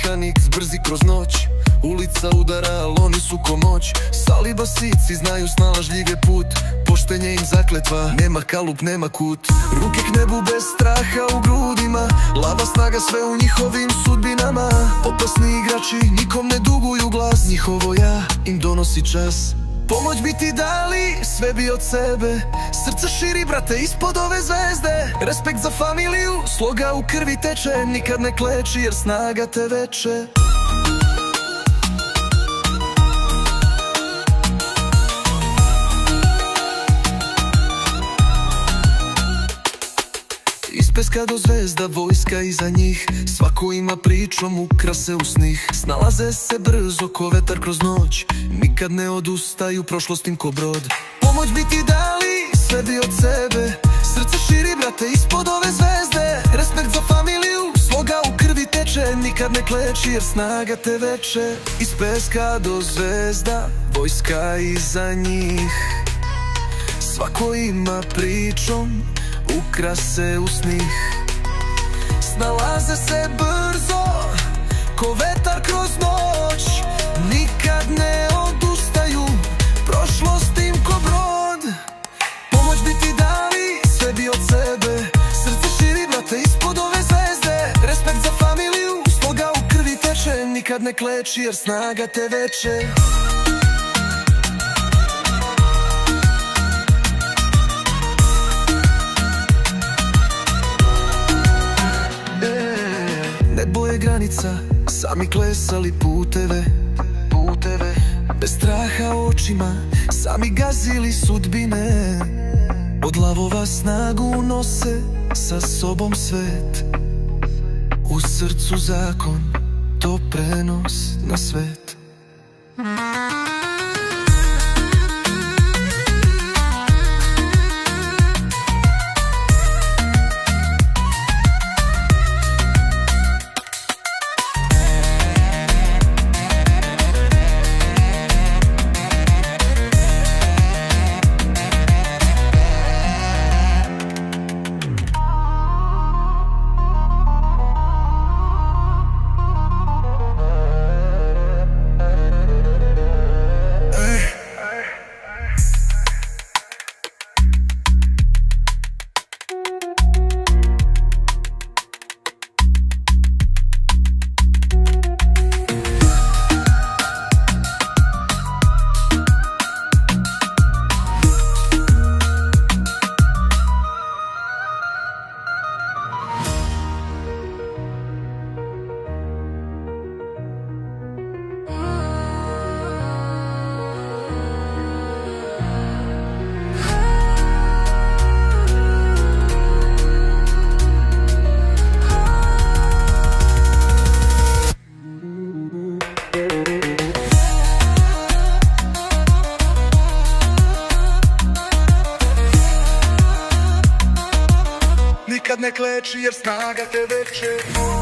mehanik brzi kroz noć. Ulica udara, al oni su ko moć. Salibasici znaju snalažljiv put. Poštenje im zakletva, nema kalup, nema kut. Ruke k nebu bez straha u grudima. Lava snaga sve u njihovim sudbinama. Opasni igrači nikom ne duguju glas. Njihovo ja im donosi čas. Pomoć bi ti dali, sve bi od sebe. Srce širi, brate, ispod ove zvezde. Respekt za familiju, sloga u krvi teče. Nikad ne kleči jer snaga te veče. Iz peska do zvezda, vojska iza njih. Svako ima pričom, ukrase u snih. Snalaze se brzo ko vetar kroz noć. Nikad ne odustaju prošlostim ko brod. Pomoć bi ti dali, sve bi od sebe. Srce širi, brate, ispod ove zvezde. Respekt za familiju, sloga u krvi teče. Nikad ne kleči jer snaga te veče. Iz peska do zvezda, vojska iza njih. Svako ima pričom, ukrase u snih. Snalaze se brzo ko vetar kroz noć. Nikad ne odustaju prošlostim ko brod. Pomoć bi ti dali, sve bi od sebe. Srce širi, brate, ispod ove zvezde. Respekt za familiju, sloga u krvi teče. Nikad ne kleči jer snaga te veče. Nebo je granica, sami klesali puteve. Bez straha očima, sami gazili sudbine. Od lavova snagu nose sa sobom svet. U srcu zakon, to prenos na svet. Nikad ne kleči jer snaga te veče.